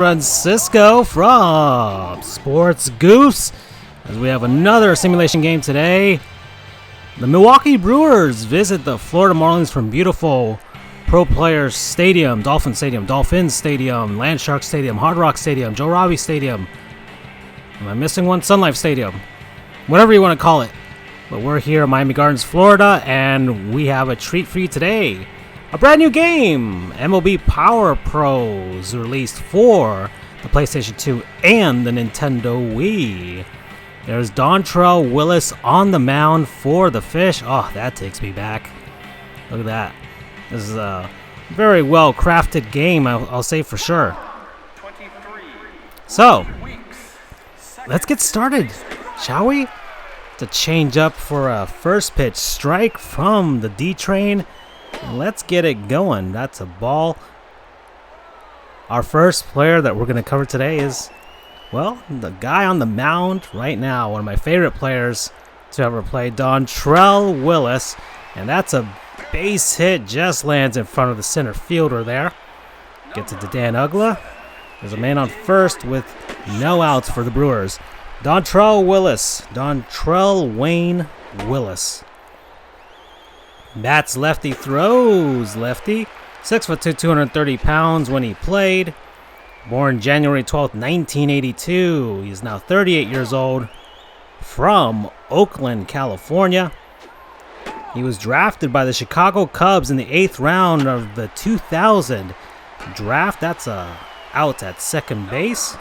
Francisco from Sports Goofs, as we have another simulation game today. The Milwaukee Brewers visit the Florida Marlins from beautiful Pro Players Stadium, Dolphins Stadium, Landshark Stadium, Hard Rock Stadium, Joe Robbie Stadium. Am I missing one? Sun Life Stadium. Whatever you want to call it. But we're here in Miami Gardens, Florida, and we have a treat for you today. A brand new game, MLB Power Pros, released for the PlayStation 2 and the Nintendo Wii. There's Dontrelle Willis on the mound for the Fish. Oh, that takes me back. Look at that. This is a very well crafted game, I'll say for sure. So, let's get started, shall we? To change up for a first pitch strike from the D-Train. Let's get it going. That's a ball. Our first player that we're going to cover today is, well, the guy on the mound right now. One of my favorite players to ever play, Dontrelle Willis. And that's a base hit, just lands in front of the center fielder there. Gets it to Dan Ugla. There's a man on first with no outs for the Brewers. Dontrelle Willis. Dontrelle Wayne Willis. Bats lefty, throws lefty. 6'2", 230 pounds when he played. Born January 12th, 1982. He's now 38 years old. From Oakland, California. He was drafted by the Chicago Cubs in the 8th round of the 2000 draft. That's out at second base.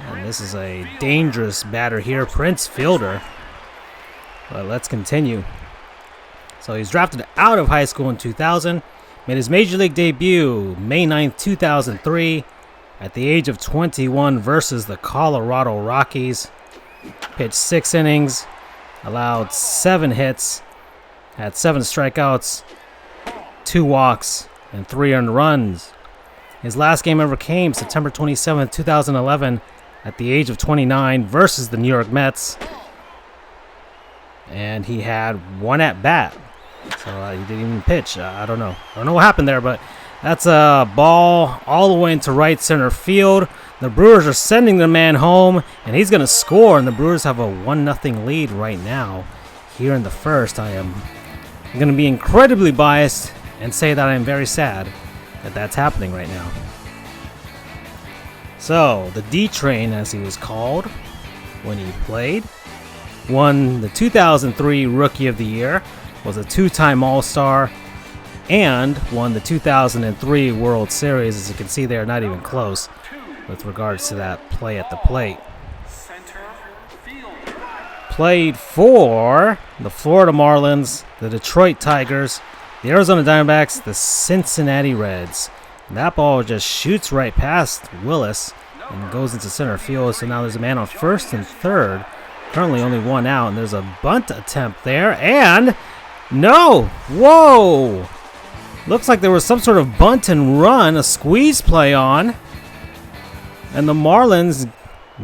And this is a dangerous batter here, Prince Fielder. But let's continue. So he's drafted out of high school in 2000, made his major league debut May 9th, 2003, at the age of 21 versus the Colorado Rockies. Pitched 6 innings, allowed 7 hits, had 7 strikeouts, 2 walks, and 3 earned runs. His last game ever came September 27th, 2011, at the age of 29 versus the New York Mets. And he had 1 at-bat. So he didn't even pitch. I don't know. I don't know what happened there, but that's a ball all the way into right center field. The Brewers are sending the man home, and he's going to score, and the Brewers have a 1-0 lead right now here in the first. I'm going to be incredibly biased and say that I am very sad that that's happening right now. So, the D-Train, as he was called when he played, won the 2003 Rookie of the Year, was a 2-time All-Star, and won the 2003 World Series. As you can see there, not even close with regards to that play at the plate. Played for the Florida Marlins, the Detroit Tigers, the Arizona Diamondbacks, the Cincinnati Reds. And that ball just shoots right past Willis and goes into center field. So now there's a man on first and third. Currently only 1 out, and there's a bunt attempt there, and no! Whoa! Looks like there was some sort of bunt and run, a squeeze play on, and the Marlins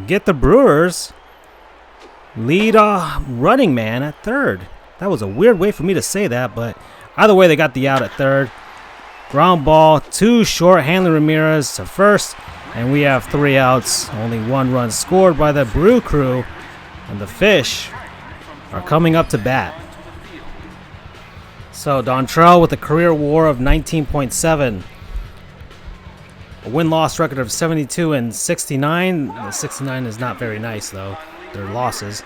get the Brewers lead a running man at third. That was a weird way for me to say that, but either way, they got the out at third. Ground ball, too short, Hanley Ramirez to first, and we have 3 outs. Only 1 run scored by the Brew Crew. And the Fish are coming up to bat. So Dontrelle with a career WAR of 19.7. A win-loss record of 72 and 69. The 69 is not very nice, though. They're losses.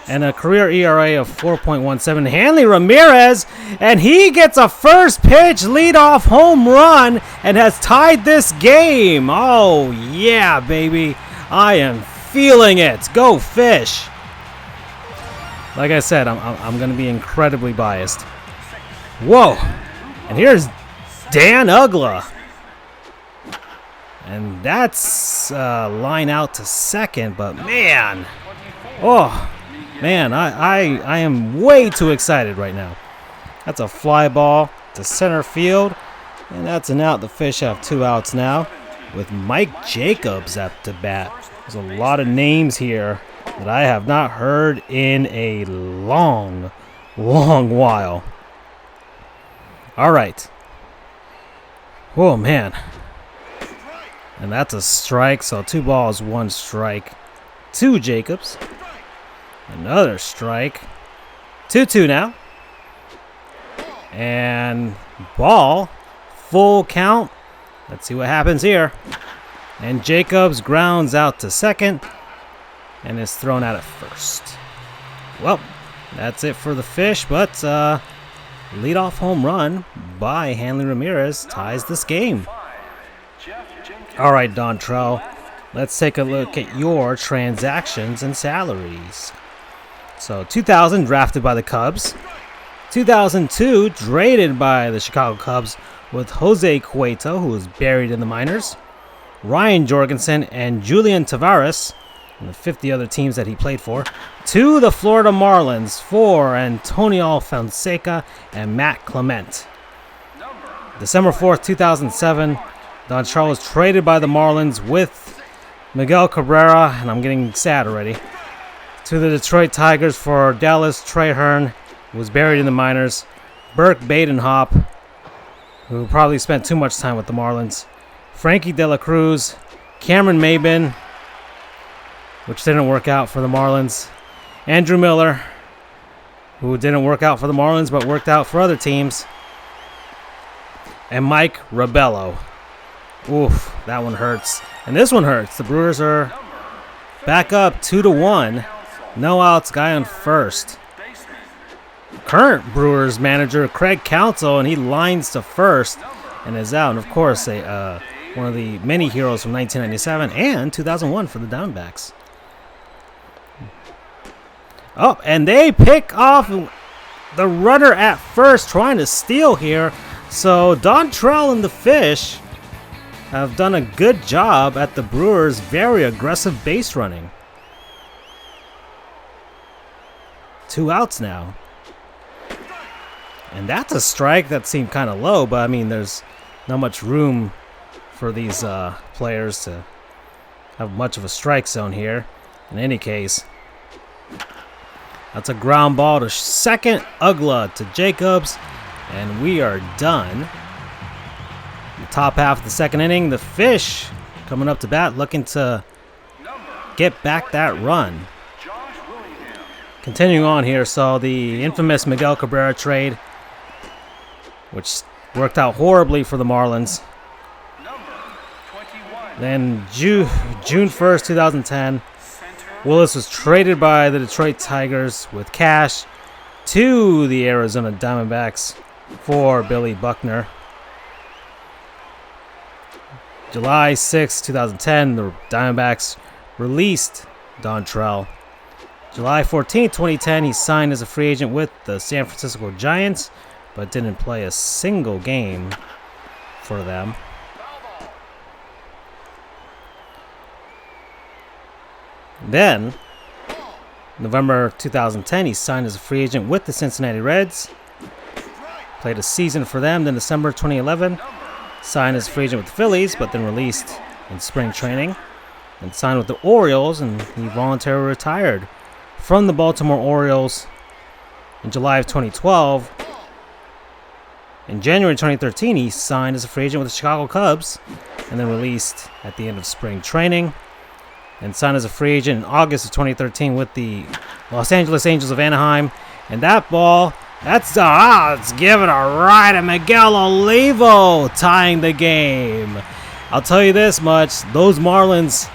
And a career ERA of 4.17. Hanley Ramirez, and he gets a first pitch leadoff home run and has tied this game. Oh, yeah, baby. I am feeling it. Go Fish. Like I said, I'm going to be incredibly biased. Whoa. And here's Dan Ugla. And that's line out to second, but man. Oh, man, I am way too excited right now. That's a fly ball to center field, and that's an out. The Fish have 2 outs now with Mike Jacobs at the bat. There's a lot of names here that I have not heard in a long while. All right. Oh, man. And that's a strike, so 2 balls, 1 strike to Jacobs. Another strike. 2-2 now. And ball, full count. Let's see what happens here. And Jacobs grounds out to second and is thrown out at first. Well, that's it for the Fish, but leadoff home run by Hanley Ramirez ties this game. All right, Dontrell, let's take a look at your transactions and salaries. So 2000 drafted by the Cubs. 2002 traded by the Chicago Cubs with Jose Cueto, who was buried in the minors, Ryan Jorgensen, and Julian Tavares, and the 50 other teams that he played for, to the Florida Marlins for Antonio Fonseca and Matt Clement. December 4th, 2007, Dontrell was traded by the Marlins with Miguel Cabrera, and I'm getting sad already, to the Detroit Tigers for Dallas Traherne, who was buried in the minors, Burke Badenhop, who probably spent too much time with the Marlins, Frankie De La Cruz, Cameron Maybin, which didn't work out for the Marlins, Andrew Miller, who didn't work out for the Marlins but worked out for other teams, and Mike Rabello. Oof, that one hurts. And this one hurts. The Brewers are back up 2-1. No outs, guy on first. Current Brewers manager Craig Counsell, and he lines to first and is out. And of course, one of the many heroes from 1997 and 2001 for the Diamondbacks. Oh, and they pick off the runner at first, trying to steal here. So Dontrell and the Fish have done a good job at the Brewers' very aggressive base running. 2 outs now. And that's a strike that seemed kind of low, but I mean, there's not much room for these players to have much of a strike zone here. In any case, that's a ground ball to second, Ugla to Jacobs, and we are done. The top half of the second inning, the Fish coming up to bat, looking to get back that run. Continuing on here, so the infamous Miguel Cabrera trade, which worked out horribly for the Marlins. Then June 1st, 2010, Willis was traded by the Detroit Tigers with cash to the Arizona Diamondbacks for Billy Buckner. July 6, 2010, the Diamondbacks released Dontrell. July 14, 2010, he signed as a free agent with the San Francisco Giants, but didn't play a single game for them. Then, November 2010, he signed as a free agent with the Cincinnati Reds. Played a season for them. Then December 2011, signed as a free agent with the Phillies, but then released in spring training. And signed with the Orioles, and he voluntarily retired from the Baltimore Orioles in July of 2012. In January 2013, he signed as a free agent with the Chicago Cubs, and then released at the end of spring training. And signed as a free agent in August of 2013 with the Los Angeles Angels of Anaheim. And that ball, it's given a ride to Miguel Olivo, tying the game. I'll tell you this much, those Marlins,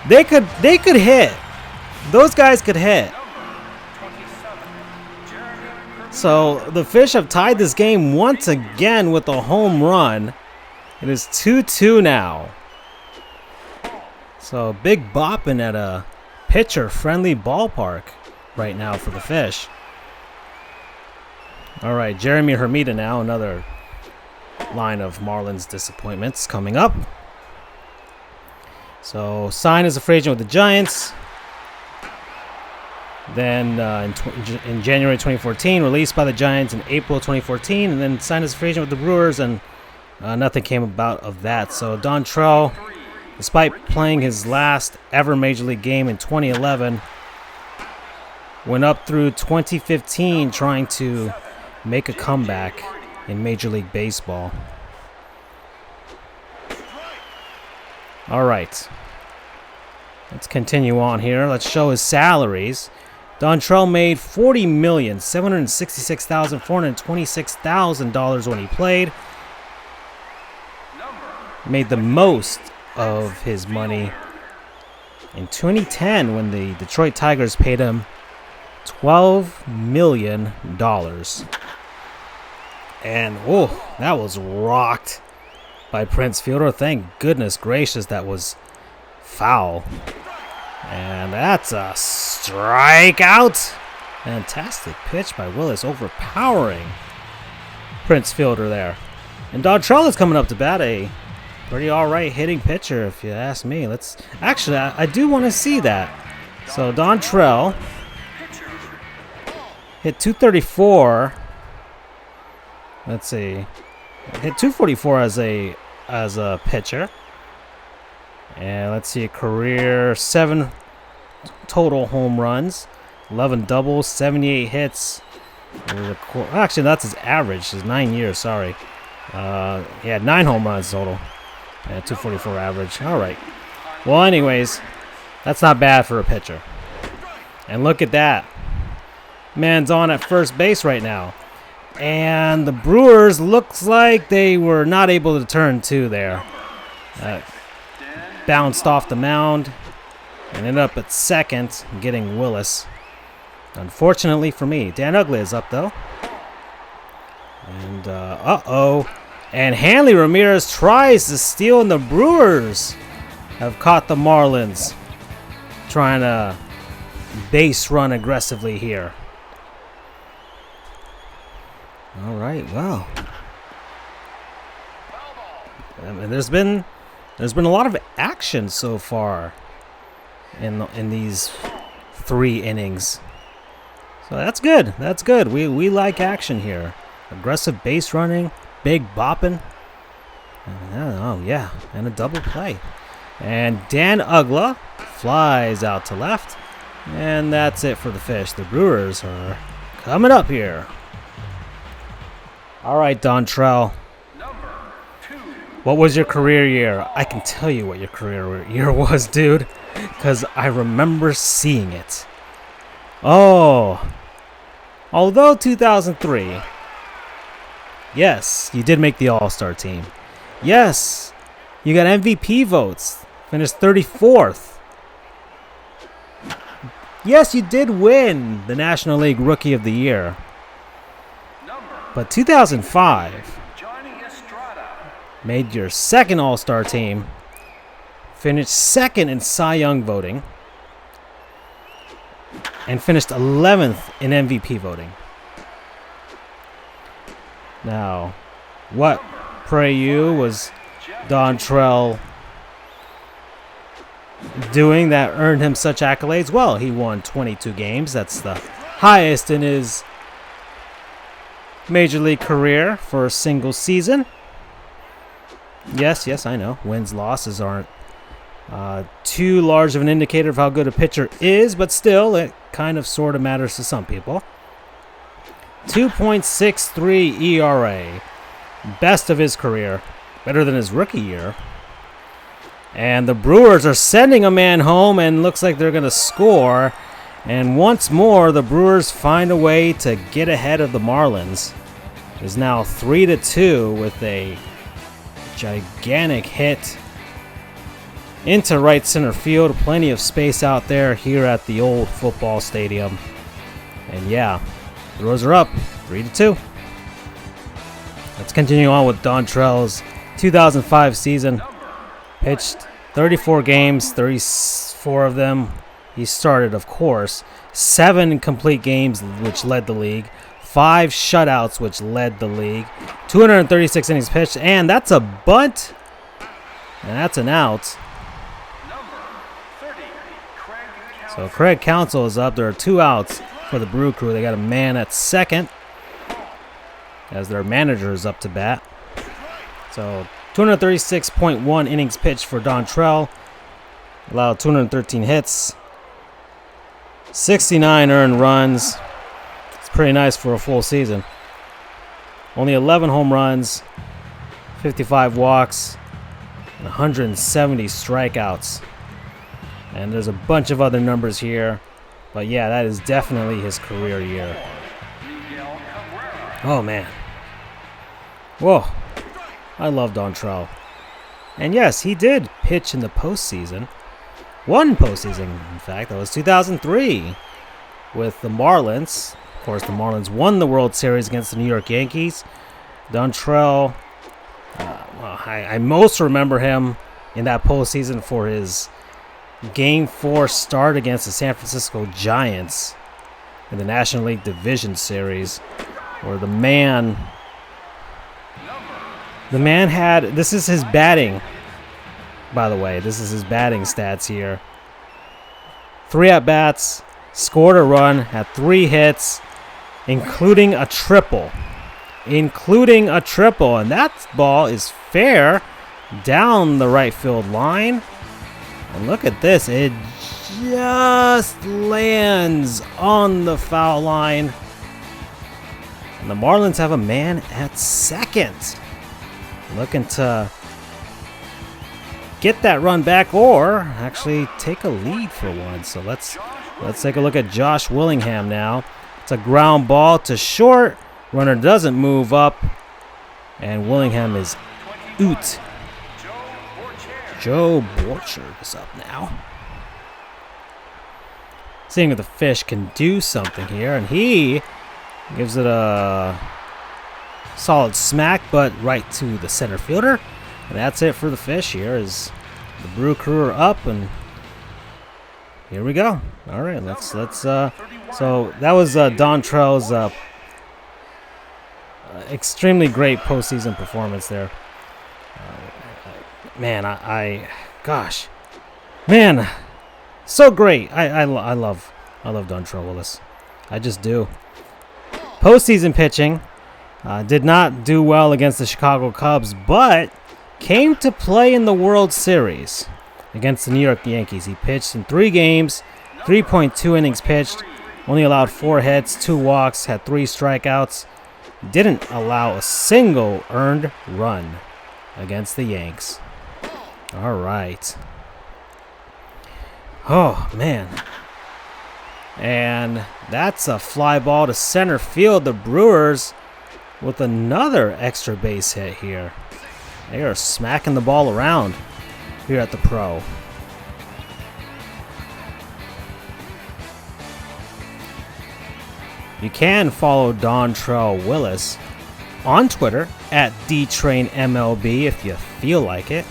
they could hit. Those guys could hit. So the Fish have tied this game once again with a home run. It is 2-2 now. So big bopping at a pitcher-friendly ballpark right now for the Fish. All right, Jeremy Hermida now, another line of Marlins disappointments coming up. So signed as a free agent with the Giants. Then in January 2014, released by the Giants in April 2014, and then signed as a free agent with the Brewers, and nothing came about of that. So Dontrell, despite playing his last ever Major League game in 2011, went up through 2015 trying to make a comeback in Major League Baseball. All right. Let's continue on here. Let's show his salaries. Dontrell made $40,766,426 when he played. Made the most of his money in 2010 when the Detroit Tigers paid him $12 million. And, oh, that was rocked by Prince Fielder. Thank goodness gracious that was foul. And that's a strikeout. Fantastic pitch by Willis, overpowering Prince Fielder there. And Dontrell is coming up to bat, a pretty all-right hitting pitcher, if you ask me. Actually, I do want to see that. So Dontrell hit 234. Let's see. Hit 244 as a pitcher. And let's see, a career 7 total home runs, 11 doubles, 78 hits. Actually, that's his average. His 9 years. Sorry, he had 9 home runs total. And 244 average. All right. Well, anyways, that's not bad for a pitcher. And look at that. Man's on at first base right now. And the Brewers looks like they were not able to turn 2 there. Bounced off the mound and ended up at second, getting Willis. Unfortunately for me. Dan Ugley is up, though. And, And Hanley Ramirez tries to steal, and the Brewers have caught the Marlins trying to base run aggressively here. All right, well. And there's been a lot of action so far in these 3 innings. So that's good. That's good. We like action here. Aggressive base running, big bopping. And a double play. And Dan Uggla flies out to left. And that's it for the Fish. The Brewers are coming up here. All right, Dontrell. What was your career year? I can tell you what your career year was, dude, because I remember seeing it. Oh, although 2003, yes, you did make the All-Star team. Yes, you got MVP votes, finished 34th. Yes, you did win the National League Rookie of the Year. But 2005... made your second All-Star team, finished second in Cy Young voting, and finished 11th in MVP voting. Now, what, pray you, was Dontrell doing that earned him such accolades? Well, he won 22 games. That's the highest in his Major League career for a single season. Yes, I know. Wins, losses aren't too large of an indicator of how good a pitcher is, but still, it kind of sort of matters to some people. 2.63 ERA. Best of his career. Better than his rookie year. And the Brewers are sending a man home, and looks like they're going to score. And once more, the Brewers find a way to get ahead of the Marlins. It's now 3-2 with a gigantic hit into right center field. Plenty of space out there here at the old football stadium. And yeah, the Brewers are up 3-2. Let's continue on with Dontrell's 2005 season. Pitched 34 games, 34 of them he started, of course. 7 complete games, which led the league. 5 shutouts, which led the league. 236 innings pitched, and that's a bunt. And that's an out. So Craig Counsell is up. There are 2 outs for the Brew Crew. They got a man at second as their manager is up to bat. So 236.1 innings pitched for Dontrell. Allowed 213 hits. 69 earned runs. Pretty nice for a full season. Only 11 home runs, 55 walks, 170 strikeouts. And there's a bunch of other numbers here. But yeah, that is definitely his career year. Oh, man. Whoa. I love Dontrell. And yes, he did pitch in the postseason. One postseason, in fact. That was 2003 with the Marlins. Of course, the Marlins won the World Series against the New York Yankees. Dontrell, I most remember him in that postseason for his Game 4 start against the San Francisco Giants in the National League Division Series, where the man had, this is his batting, by the way, this is his batting stats here. 3 at-bats, scored a run, had 3 hits, including a triple. And that ball is fair down the right field line. And look at this, it just lands on the foul line. And the Marlins have a man at second, looking to get that run back or actually take a lead for once. So let's take a look at Josh Willingham now. It's a ground ball to short. Runner doesn't move up, and Willingham is out. Joe Borchard is up now. Seeing if the fish can do something here, and he gives it a solid smack, but right to the center fielder. And that's it for the fish here, as the Brew Crew are up, and here we go. All right, let's so that was Dontrell's extremely great postseason performance there. Man, gosh, man, so great. I love Dontrell Willis. I just do. Postseason pitching, did not do well against the Chicago Cubs, but came to play in the World Series against the New York Yankees. He pitched in 3 games, 3.2 innings pitched, only allowed 4 hits, 2 walks, had 3 strikeouts. Didn't allow a single earned run against the Yanks. All right. Oh, man. And that's a fly ball to center field. The Brewers with another extra base hit here. They are smacking the ball around here at the Pro. You can follow Dontrell Willis on Twitter at DTrainMLB if you feel like it.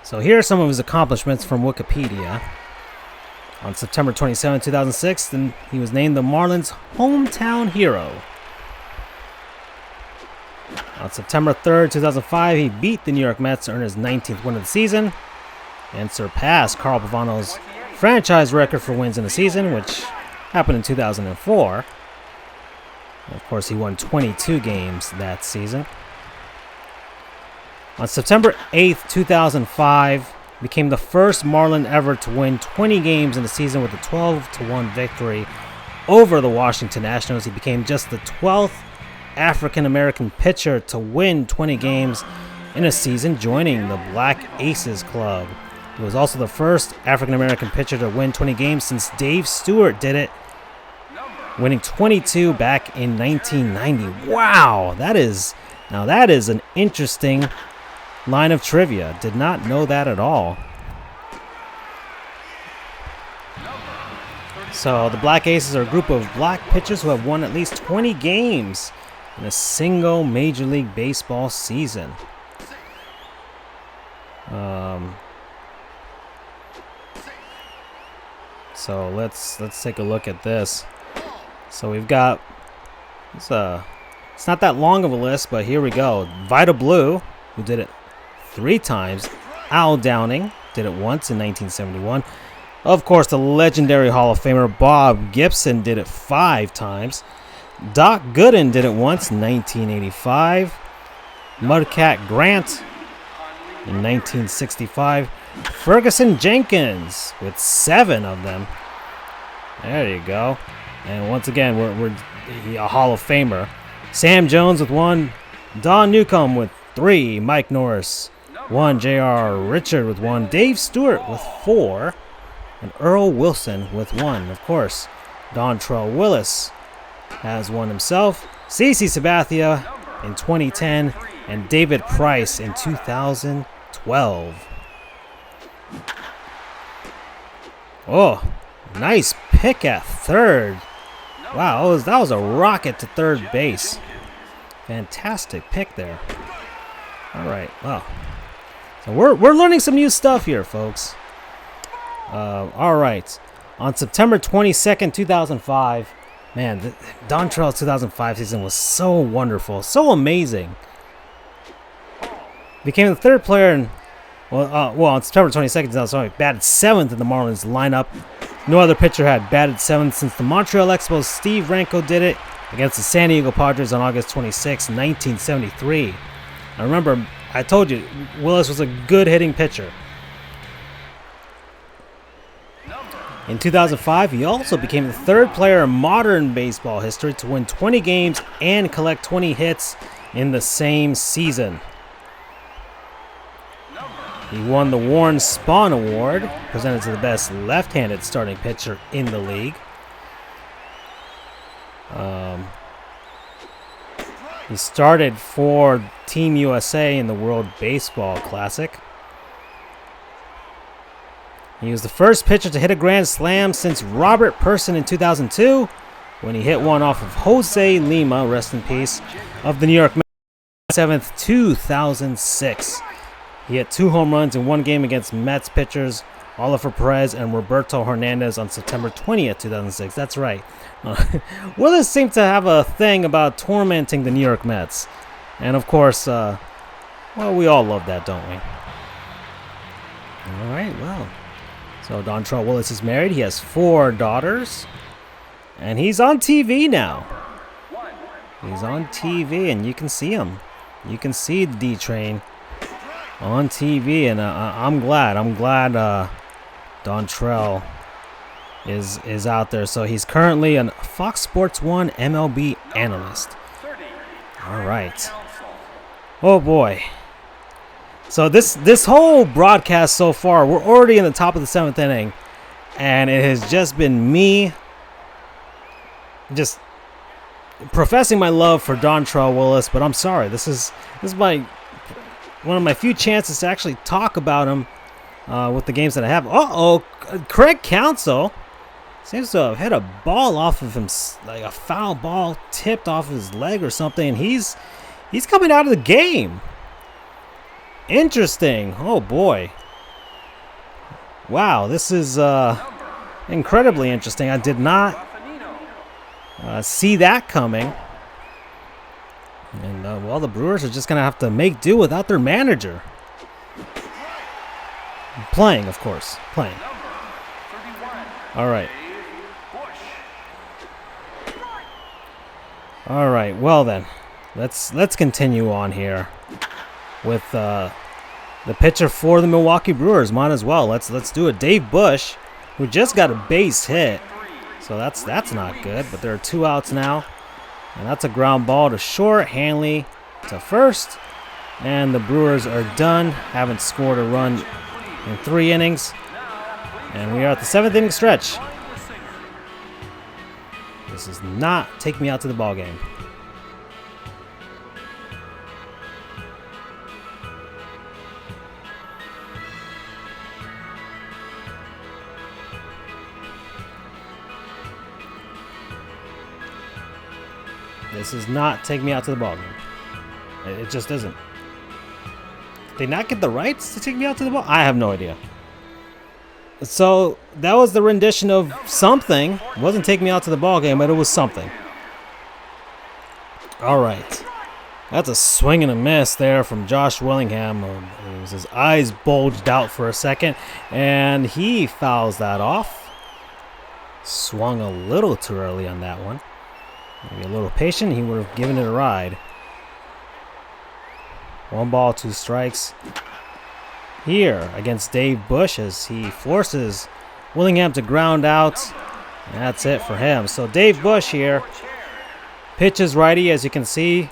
So here are some of his accomplishments from Wikipedia. On September 27, 2006, then he was named the Marlins' hometown hero. On September 3rd, 2005, he beat the New York Mets to earn his 19th win of the season and surpassed Carl Pavano's franchise record for wins in the season, which happened in 2004. Of course, he won 22 games that season. On September 8th, 2005, became the first Marlin ever to win 20 games in the season with a 12-1 victory over the Washington Nationals. He became just the 12th African-American pitcher to win 20 games in a season, joining the Black Aces Club. He was also the first African-American pitcher to win 20 games since Dave Stewart did it, winning 22 back in 1990. Wow, that is an interesting line of trivia. Did not know that at all. So the Black Aces are a group of black pitchers who have won at least 20 games in a single Major League Baseball season. So let's take a look at this. So we've got it's not that long of a list, but here we go. Vida Blue, who did it 3 times. Al Downing did it once in 1971. Of course, the legendary Hall of Famer Bob Gibson did it 5 times. Doc Gooden did it once in 1985. Mudcat Grant in 1965. Ferguson Jenkins with 7 of them. There you go. And once again, we're a Hall of Famer. Sam Jones with 1. Don Newcomb with 3. Mike Norris, 1. J.R. Richard with 1. Dave Stewart with 4. And Earl Wilson with 1. Of course, Dontrell Willis has 1 himself. CeCe Sabathia in 2010. And David Price in 2012. Oh, nice pick at third. Wow, that was a rocket to third base. Fantastic pick there. All right, wow. So we're learning some new stuff here, folks. All right. On September 22nd, 2005, man, Dontrell's 2005 season was so wonderful, so amazing. Became the 3rd player in, on September 22nd, 2005, batted 7th in the Marlins lineup. No other pitcher had batted 7th since the Montreal Expos' Steve Ranko did it against the San Diego Padres on August 26, 1973. I remember, I told you, Willis was a good hitting pitcher. In 2005, he also became the 3rd player in modern baseball history to win 20 games and collect 20 hits in the same season. He won the Warren Spahn Award, presented to the best left-handed starting pitcher in the league. He started for Team USA in the World Baseball Classic. He was the first pitcher to hit a grand slam since Robert Person in 2002, when he hit one off of Jose Lima, rest in peace, of the New York Mets, 7th, 2006. He hit 2 home runs in one game against Mets pitchers Oliver Perez and Roberto Hernandez on September 20th, 2006. That's right. Willis seemed to have a thing about tormenting the New York Mets. And of course, well, we all love that, don't we? All right, well. So Dontrell Willis is married. He has 4 daughters. And he's on TV now. He's on TV, and you can see him. You can see the D-Train on TV, and I'm glad Dontrell is out there. So he's currently a Fox Sports 1 MLB analyst. All right. Oh boy. So this whole broadcast so far, we're already in the top of the 7th inning, and it has just been me just professing my love for Dontrell Willis. But I'm sorry, this is one of my few chances to actually talk about him with the games that I have. Craig Counsell seems to have hit a ball off of him, like a foul ball tipped off his leg or something, and he's coming out of the game. Interesting. Oh boy. Wow, this is incredibly interesting. I did not see that coming. And, well, the Brewers are just going to have to make do without their manager. Playing, of course. Playing. All right. All right, well then. Let's continue on here with the pitcher for the Milwaukee Brewers. Might as well. Let's do it. Dave Bush, who just got a base hit. So that's not good, but there are 2 outs now. And that's a ground ball to short, Hanley to first. And the Brewers are done. Haven't scored a run in 3 innings. And we are at the 7th inning stretch. This does not take me out to the ball game. This does not take me out to the ball game. It just doesn't. Did they not get the rights to take me out to the ball? I have no idea. So that was the rendition of something. It wasn't take me out to the ball game, but it was something. All right. That's a swing and a miss there from Josh Willingham. His eyes bulged out for a second, and he fouls that off. Swung a little too early on that one. Maybe a little patient, he would have given it a ride. 1 ball, 2 strikes. Here against Dave Bush as he forces Willingham to ground out. And that's it for him. So Dave Bush here pitches righty, as you can see.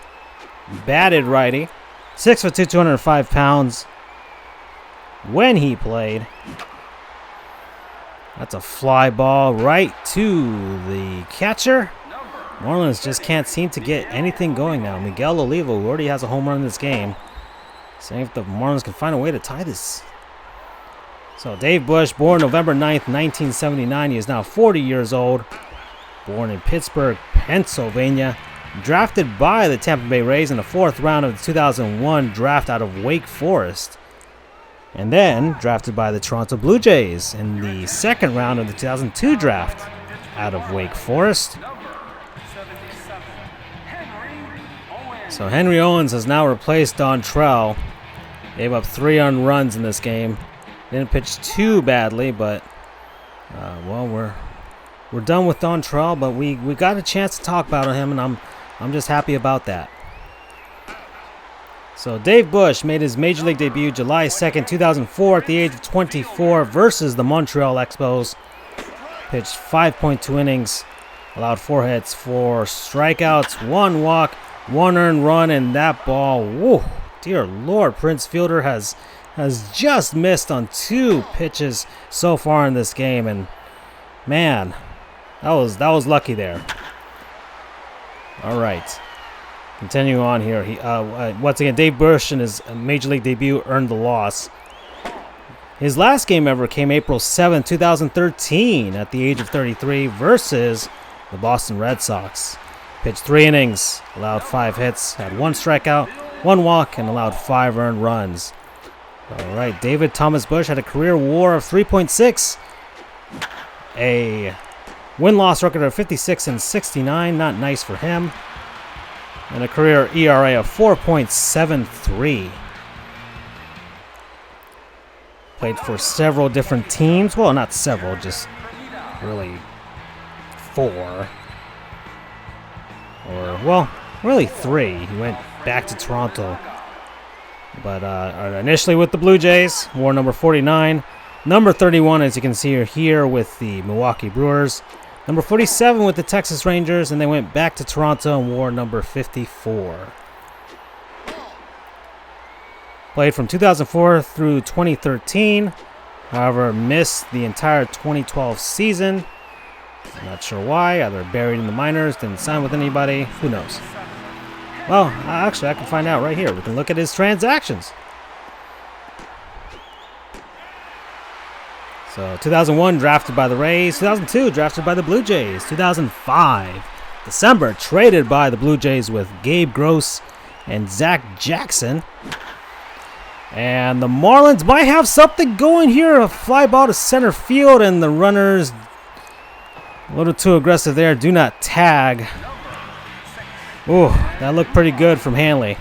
batted righty. 6'2", 205 pounds when he played. That's a fly ball right to the catcher. Marlins just can't seem to get anything going now. Miguel Olivo, who already has a home run in this game, saying if the Marlins can find a way to tie this. So Dave Bush, born November 9th, 1979. He is now 40 years old. Born in Pittsburgh, Pennsylvania. Drafted by the Tampa Bay Rays in the 4th round of the 2001 draft out of Wake Forest. And then drafted by the Toronto Blue Jays in the 2nd round of the 2002 draft out of Wake Forest. So Henry Owens has now replaced Dontrelle. Gave up 3 earned runs in this game. Didn't pitch too badly, but well, we're done with Dontrelle, but we got a chance to talk about him, and I'm just happy about that. So Dave Bush made his Major League debut July 2nd, 2004 at the age of 24 versus the Montreal Expos. Pitched 5.2 innings, allowed 4 hits, 4 strikeouts, 1 walk, 1 earned run, and that ball, whoa, dear Lord, Prince Fielder has just missed on 2 pitches so far in this game, and man, that was lucky there. All right, continue on here. He once again, Dave Bush in his Major League debut earned the loss. His last game ever came April 7th, 2013 at the age of 33 versus the Boston Red Sox. Pitched 3 innings, allowed 5 hits, had 1 strikeout, 1 walk, and allowed 5 earned runs. All right, David Thomas Bush had a career WAR of 3.6, a win-loss record of 56 and 69, not nice for him, and a career ERA of 4.73. Played for several different teams. Well, not several, just really 4. Or, well, really 3. He went back to Toronto. But initially with the Blue Jays, wore number 49. Number 31, as you can see here with the Milwaukee Brewers. Number 47 with the Texas Rangers, and they went back to Toronto and wore number 54. Played from 2004 through 2013. However, missed the entire 2012 season. I'm not sure why. Either buried in the minors, didn't sign with anybody. Who knows? Well, actually, I can find out right here. We can look at his transactions. So, 2001, drafted by the Rays. 2002, drafted by the Blue Jays. 2005, December, traded by the Blue Jays with Gabe Gross and Zach Jackson. And the Marlins might have something going here. A fly ball to center field, and the runners a little too aggressive there. Do not tag. Ooh, that looked pretty good from Hanley.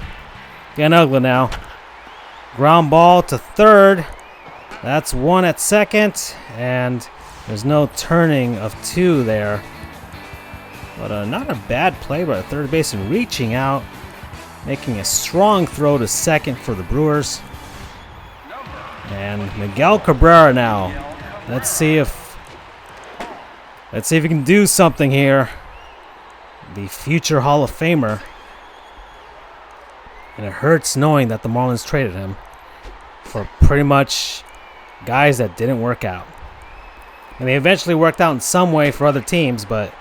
Getting ugly now. Ground ball to third. That's 1 at second, and there's no turning of 2 there. But not a bad play by the third baseman, reaching out, making a strong throw to second for the Brewers. And Miguel Cabrera now. Let's see if he can do something here. The future Hall of Famer. And it hurts knowing that the Marlins traded him for pretty much guys that didn't work out. And they eventually worked out in some way for other teams, but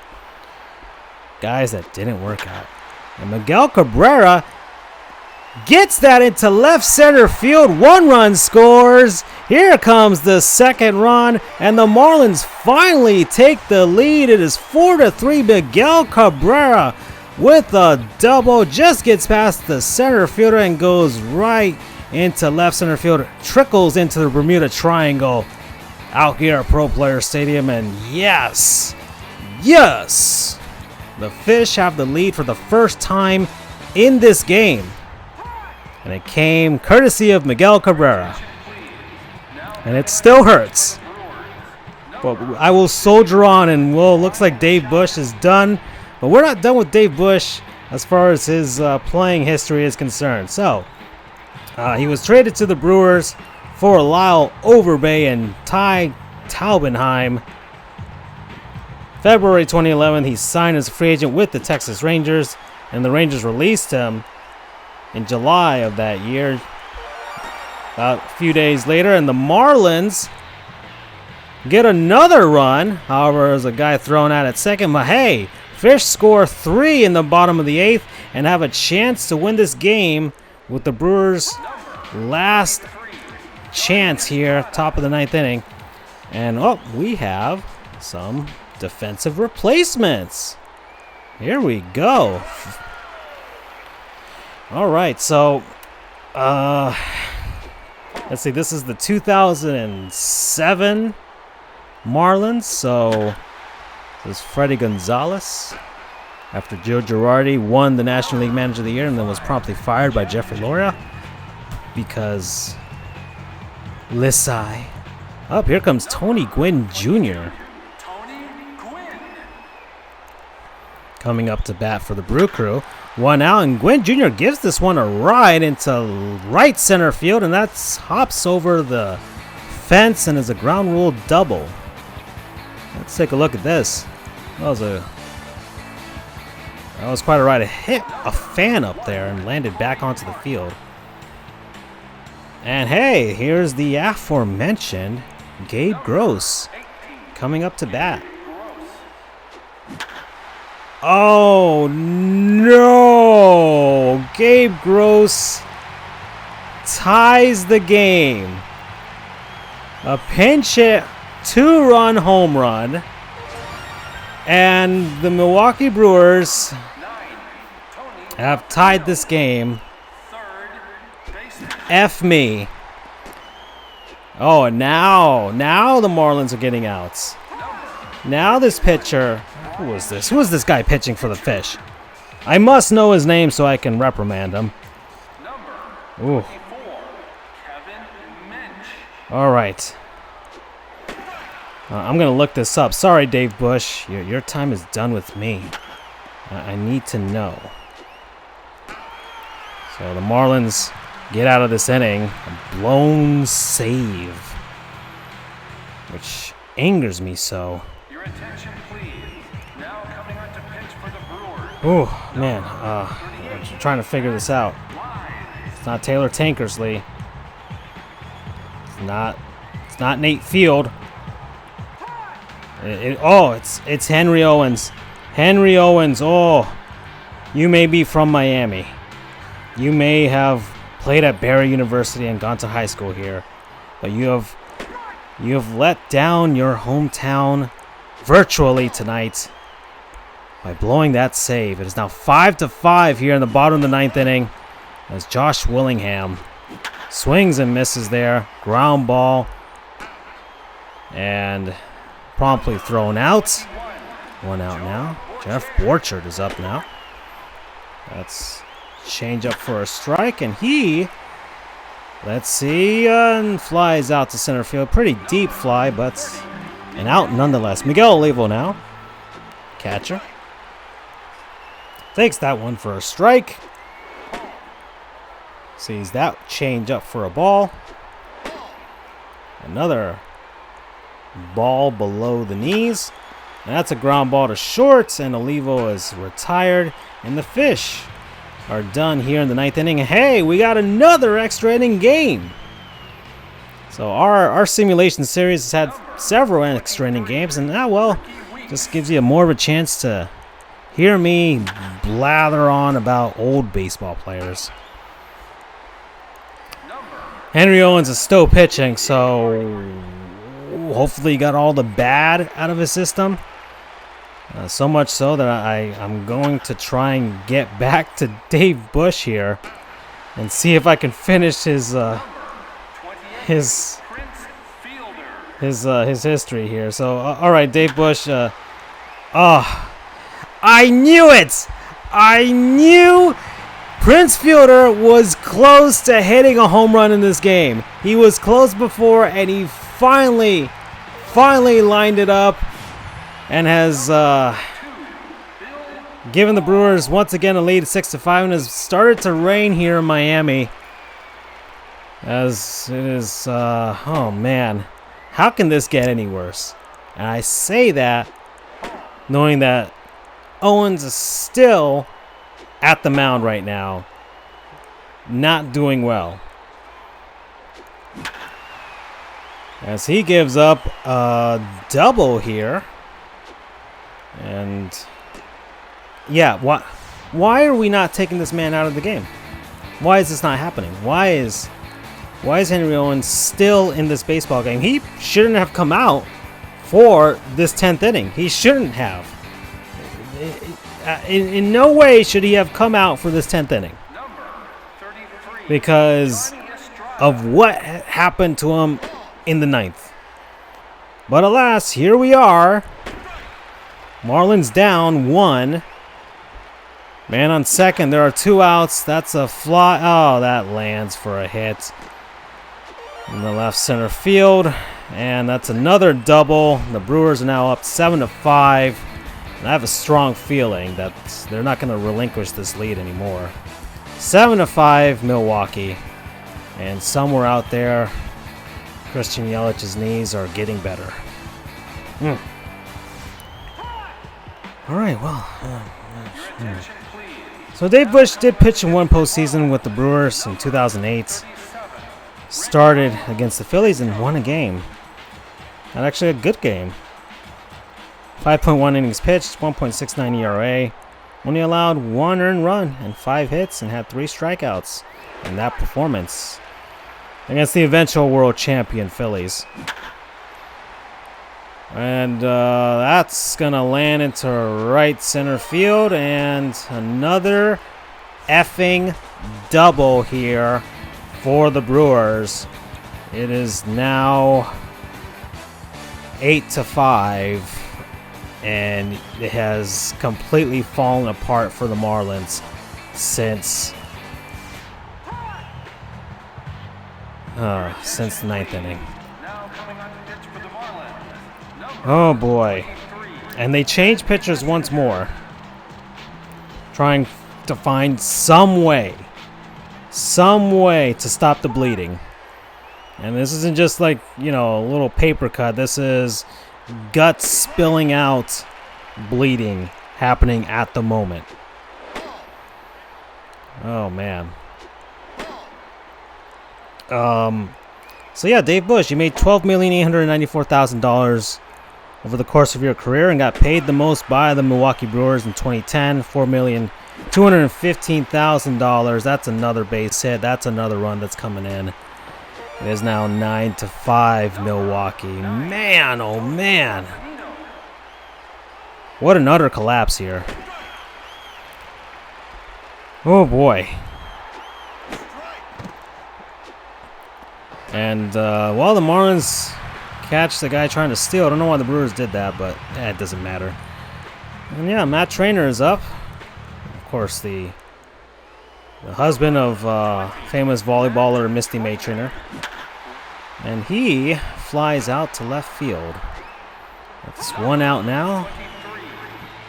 guys that didn't work out. And Miguel Cabrera gets that into left center field. 1 run scores. Here comes the 2nd run, and the Marlins finally take the lead. It is 4-3. Miguel Cabrera with a double. Just gets past the center fielder and goes right into left center field. Trickles into the Bermuda Triangle out here at Pro Player Stadium. And yes, the Fish have the lead for the first time in this game. And it came courtesy of Miguel Cabrera. And it still hurts. But I will soldier on, and looks like Dave Bush is done. But we're not done with Dave Bush as far as his playing history is concerned. So, he was traded to the Brewers for Lyle Overbay and Ty Taubenheim. February 2011, he signed as a free agent with the Texas Rangers, and the Rangers released him in July of that year. About a few days later, and the Marlins get another run. However, there's a guy thrown out at second. But hey, Fish score 3 in the bottom of the 8th and have a chance to win this game with the Brewers' last chance here, top of the 9th inning. And we have some defensive replacements. Here we go. All right, so let's see. This is the 2007 Marlins. So this is Freddie Gonzalez, after Joe Girardi won the National League Manager of the Year and then was promptly fired by Jeffrey Loria because Lissai. Up here comes Tony Gwynn Jr. coming up to bat for the Brew Crew. 1 out, and Gwynn Jr. gives this one a ride into right center field, and that hops over the fence and is a ground rule double. Let's take a look at this. That was quite a ride. It hit a fan up there and landed back onto the field. And hey, here's the aforementioned Gabe Gross coming up to bat. Oh no! Gabe Gross ties the game. A pinch hit, 2-run home run. And the Milwaukee Brewers have tied this game. F me. Oh, now the Marlins are getting outs. Now this pitcher, who is this? Who is this guy pitching for the Fish? I must know his name so I can reprimand him. Ooh. All right. I'm going to look this up. Sorry, Dave Bush. Your time is done with me. I need to know. So the Marlins get out of this inning. A blown save, which angers me so. Your attention, please. Now coming on to pitch for the Brewers. Oh, man. I'm trying to figure this out. It's not Taylor Tankersley. It's not Nate Field. It's Henry Owens. Henry Owens. Oh, you may be from Miami. You may have played at Barry University and gone to high school here, but you have let down your hometown virtually tonight by blowing that save. It is now 5-5 here in the bottom of the 9th inning as Josh Willingham swings and misses there. Ground ball and promptly thrown out. 1 out now. Jeff Borchard is up now. That's change up for a strike, and he, let's see, flies out to center field. Pretty deep fly, but an out nonetheless. Miguel Olivo now, catcher, takes that one for a strike. Sees that change up for a ball. Another ball below the knees. And that's a ground ball to short, and Olivo is retired, and the Fish are done here in the 9th inning. Hey, we got another extra inning game. So our simulation series has had several extra inning games, and just gives you more of a chance to hear me blather on about old baseball players. Henry Owens is still pitching, so hopefully he got all the bad out of his system. So much so that I'm going to try and get back to Dave Bush here and see if I can finish his history here. So all right, Dave Bush. I knew it. I knew Prince Fielder was close to hitting a home run in this game. He was close before, and he finally lined it up. And has given the Brewers once again a lead 6-5, and has started to rain here in Miami. As it is, oh man, how can this get any worse? And I say that knowing that Owens is still at the mound right now. not doing well. As he gives up a double here. And yeah, why are we not taking this man out of the game? Why is this not happening? Why is Henry Owens still in this baseball game? He shouldn't have come out for this 10th inning. He shouldn't have. In no way should he have come out for this 10th inning. Because of what happened to him in the 9th. But alas, here we are. Marlins down 1. Man on second. There are 2 outs. That's a fly. Oh, that lands for a hit in the left center field. And that's another double. The Brewers are now up 7-5. And I have a strong feeling that they're not going to relinquish this lead anymore. 7-5 Milwaukee. And somewhere out there, Christian Yelich's knees are getting better. All right, well. So Dave Bush did pitch in one postseason with the Brewers in 2008. Started against the Phillies and won a game. Not actually a good game. 5.1 innings pitched, 1.69 ERA. Only allowed 1 earned run and 5 hits and had 3 strikeouts in that performance against the eventual world champion Phillies. And that's going to land into right center field. And another effing double here for the Brewers. It is now 8-5. And it has completely fallen apart for the Marlins since the 9th inning. Oh boy. And they changed pitchers once more, trying to find some way to stop the bleeding. And this isn't just like, a little paper cut. This is guts spilling out, bleeding happening at the moment. Oh man. So yeah, Dave Bush, you made $12,894,000 over the course of your career and got paid the most by the Milwaukee Brewers in 2010, $4,215,000. That's another base hit. That's another run that's coming in. It is now 9-5 Milwaukee. Man, oh man. What an utter collapse here. Oh boy. And while the Marlins catch the guy trying to steal, I don't know why the Brewers did that, but it doesn't matter. And yeah, Matt Trainer is up. Of course, the husband of famous volleyballer Misty May Trainer. And he flies out to left field. It's 1 out now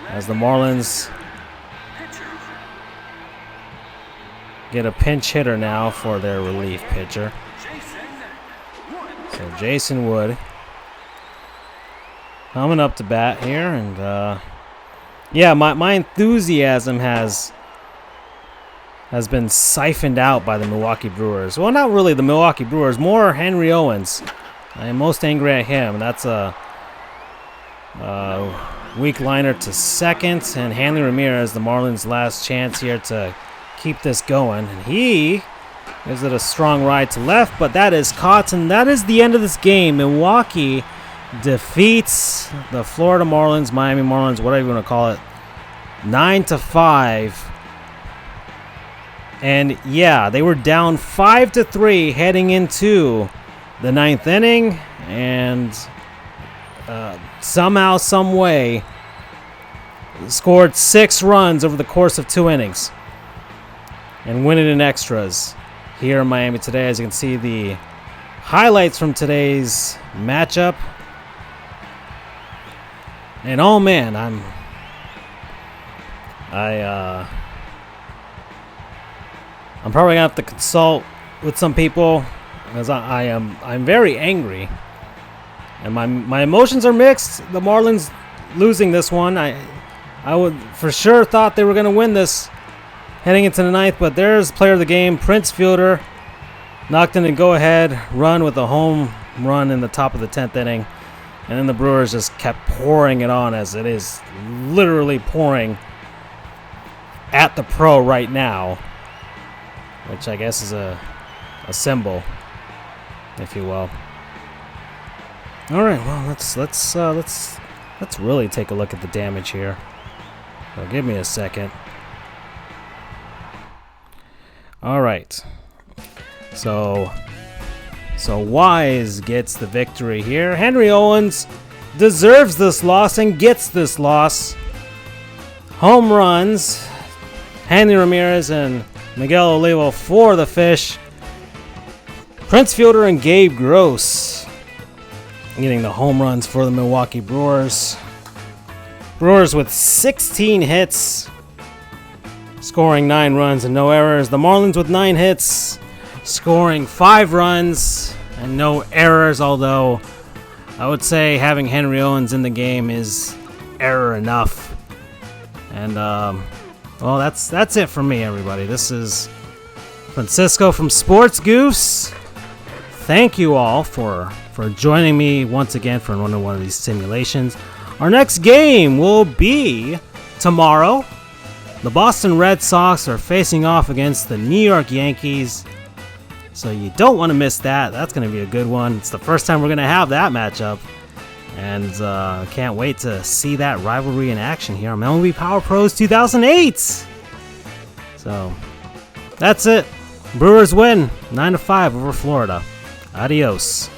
as the Marlins get a pinch hitter now for their relief pitcher. So Jason Wood coming up to bat here, and yeah, my enthusiasm has been siphoned out by the Milwaukee Brewers. Well, not really the Milwaukee Brewers, more Henry Owens. I am most angry at him. That's a weak liner to second, and Hanley Ramirez, the Marlins' last chance here to keep this going, and he gives it a strong ride to left, but that is caught, and that is the end of this game. Milwaukee defeats the Florida Marlins, Miami Marlins, whatever you want to call it, 9-5. And yeah, they were down 5-3 heading into the 9th inning, and somehow, some way, scored 6 runs over the course of 2 innings and win it in extras here in Miami today. As you can see, the highlights from today's matchup. And oh man, I'm probably gonna have to consult with some people because I'm very angry, and my emotions are mixed. The Marlins losing this one, I would for sure thought they were gonna win this heading into the ninth, but there's player of the game, Prince Fielder, knocked in a go-ahead run with a home run in the top of the 10th inning. And then the Brewers just kept pouring it on, as it is literally pouring at the pro right now, which I guess is a symbol, if you will. All right, well, let's really take a look at the damage here. So give me a second. All right. So Wise gets the victory here. Henry Owens deserves this loss and gets this loss. Home runs, Hanley Ramirez and Miguel Olivo for the Fish. Prince Fielder and Gabe Gross getting the home runs for the Milwaukee Brewers. Brewers with 16 hits, scoring 9 runs and no errors. The Marlins with 9 hits, scoring 5 runs and no errors, although I would say having Henry Owens in the game is error enough. And, well, that's it for me, everybody. This is Francisco from Sports Goofs. Thank you all for joining me once again for one of these simulations. Our next game will be tomorrow. The Boston Red Sox are facing off against the New York Yankees. So you don't want to miss that. That's going to be a good one. It's the first time we're going to have that matchup. And can't wait to see that rivalry in action here on MLB Power Pros 2008. So that's it. Brewers win 9-5 over Florida. Adios.